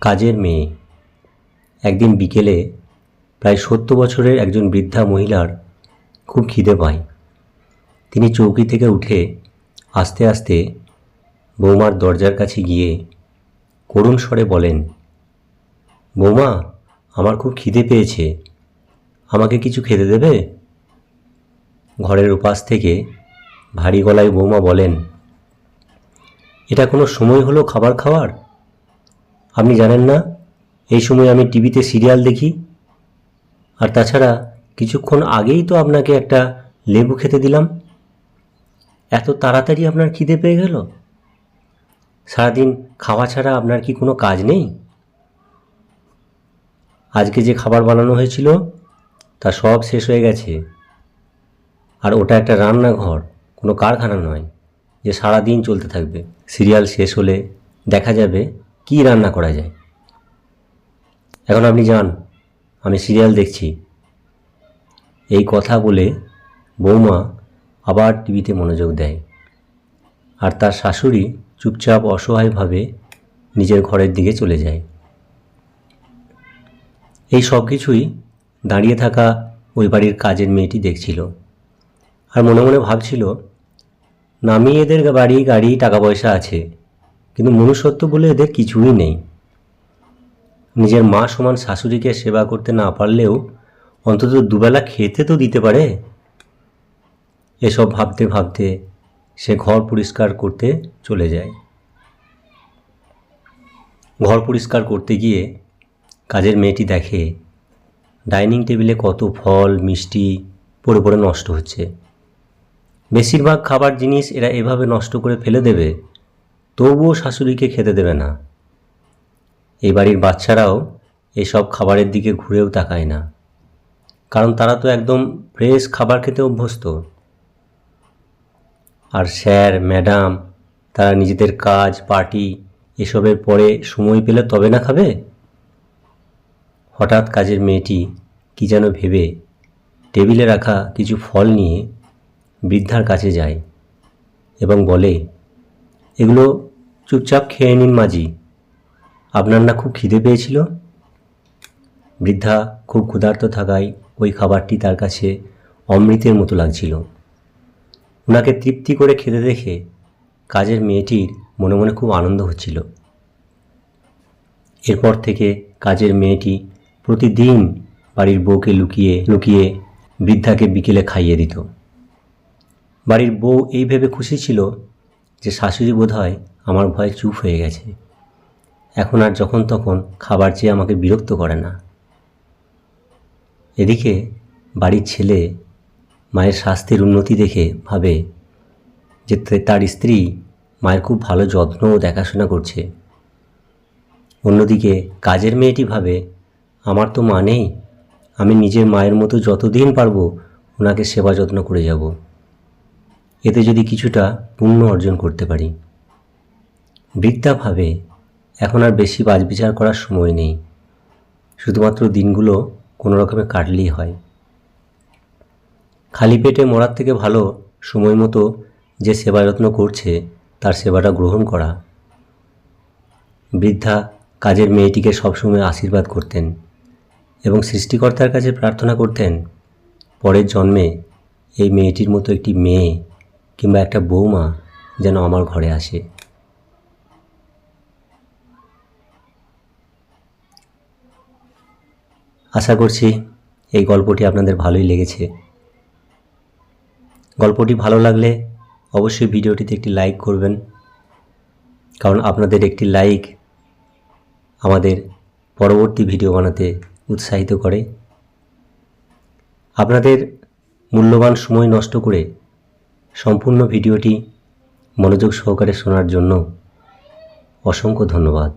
কাজের মেয়ে। একদিন বিকেলে প্রায় 70 বছরের একজন বৃদ্ধা মহিলার খুব খিদে পায়। তিনি চৌকি থেকে উঠে আস্তে আস্তে বৌমার দরজার কাছে গিয়ে করুণ স্বরে বলেন, বৌমা, আমার খুব খিদে পেয়েছে, আমাকে কিছু খেতে দেবে? ঘরের ওপাশ থেকে ভারী গলায় বৌমা বলেন, এটা কোনো সময় হলো খাবার খাওয়ার? আপনি জানেন না এই সময় আমি টিভিতে সিরিয়াল দেখি? আর তাছাড়া কিছুক্ষণ আগেই তো আপনাকে একটা লেবু খেতে দিলাম। এত তাড়াতাড়ি আপনার খিদে পেয়ে গেল? সারাদিন খাওয়া ছাড়া আপনার কি কোনো কাজ নেই? আজকে যে খাবার বানানো হয়েছিল তা সব শেষ হয়ে গেছে। আর ওটা একটা রান্নাঘর, কোনো কারখানা নয় যে সারা দিন চলতে থাকবে। সিরিয়াল শেষ হলে দেখা যাবে কি রান্না করা যায়। এখন আপনি যান, আমি সিরিয়াল দেখছি। এই কথা বলে বৌমা আবার টিভিতে মনোযোগ দেয়, আর তার শাশুড়ি চুপচাপ অসহায়ভাবে নিজের ঘরের দিকে চলে যায়। এই সব কিছুই দাঁড়িয়ে থাকা ওই বাড়ির কাজের মেয়েটি দেখছিল, আর মনে মনে ভাবছিল, নামি এদের বাড়ি গাড়ি টাকা পয়সা আছে, কিন্তু মনুষ্যত্ব বলে এদের কিছুই নেই। নিজের মা সমান শাশুড়িকে সেবা করতে না পারলেও অন্তত দুবেলা খেতে তো দিতে পারে। এসব ভাবতে ভাবতে সে ঘর পরিষ্কার করতে চলে যায়। ঘর পরিষ্কার করতে গিয়ে কাজের মেয়েটি দেখে ডাইনিং টেবিলে কত ফল মিষ্টি পড়ে পড়ে নষ্ট হচ্ছে। বেশিরভাগ খাবার জিনিস এরা এভাবে নষ্ট করে ফেলে দেবে, তবুও শাশুড়িকে খেতে দেবে না। এই বাড়ির বাচ্চারাও এসব খাবারের দিকে ঘুরেও তাকায় না, কারণ তারা তো একদম ফ্রেশ খাবার খেতে অভ্যস্ত। আর স্যার ম্যাডাম তারা নিজেদের কাজ পার্টি এসবের পরে সময় পেলে তবে না খাবে। হঠাৎ কাজের মেয়েটি কি যেন ভেবে টেবিলে রাখা কিছু ফল নিয়ে বৃদ্ধার কাছে যায় এবং বলে, এগুলো চুপচাপ খেয়ে নিন মাজি, আপনার না খুব খিদে পেয়েছিল? বৃদ্ধা খুব ক্ষুধার্ত থাকায় ওই খাবারটি তার কাছে অমৃতের মতো লাগছিল। ওনাকে তৃপ্তি করে খেতে দেখে কাজের মেয়েটির মনে মনে খুব আনন্দ হচ্ছিল। এরপর থেকে কাজের মেয়েটি প্রতিদিন বাড়ির বউকে লুকিয়ে লুকিয়ে বৃদ্ধাকে বিকেলে খাইয়ে দিত। বাড়ির বউ এই ভেবে খুশি ছিল যে শাশুড়ি বোধহয় আমার ভয়ে চুপ হয়ে গেছে, এখন আর যখন তখন খাবার চেয়ে আমাকে বিরক্ত করে না। এদিকে বাড়ির ছেলে মায়ের স্বাস্থ্যের উন্নতি দেখে ভাবে যে তার স্ত্রী মায়ের খুব ভালো যত্ন ও দেখাশোনা করছে। অন্যদিকে কাজের মেয়েটি ভাবে, আমার তো মা নেই, আমি নিজের মায়ের মতো যতদিন পারবো ওনাকে সেবা যত্ন করে যাব, এতে যদি কিছুটা পুণ্য অর্জন করতে পারি। বৃদ্ধা ভাবে, এখন আর বেশি বাছবিচার করার সময় নেই, শুধুমাত্র দিনগুলো কোনো রকমে কাটলেই হয়। খালি পেটে মরার থেকে ভালো সময় মতো যে সেবা যত্ন করছে তার সেবাটা গ্রহণ করা। বৃদ্ধা কাজের মেয়েটিকে সবসময় আশীর্বাদ করতেন এবং সৃষ্টিকর্তার কাছে প্রার্থনা করতেন, পরের জন্মে এই মেয়েটির মতো একটি মেয়ে কিংবা একটা বৌমা যেন আমার ঘরে আসে। আশা করছি এই গল্পটি আপনাদের ভালোই লেগেছে। গল্পটি ভালো লাগলে অবশ্যই ভিডিওটিতে একটি লাইক করবেন, কারণ আপনাদের একটি লাইক আমাদের পরবর্তী ভিডিও বানাতে উৎসাহিত করে। আপনাদের মূল্যবান সময় নষ্ট করে সম্পূর্ণ ভিডিওটি মনোযোগ সহকারে শোনার জন্য অসংখ্য ধন্যবাদ।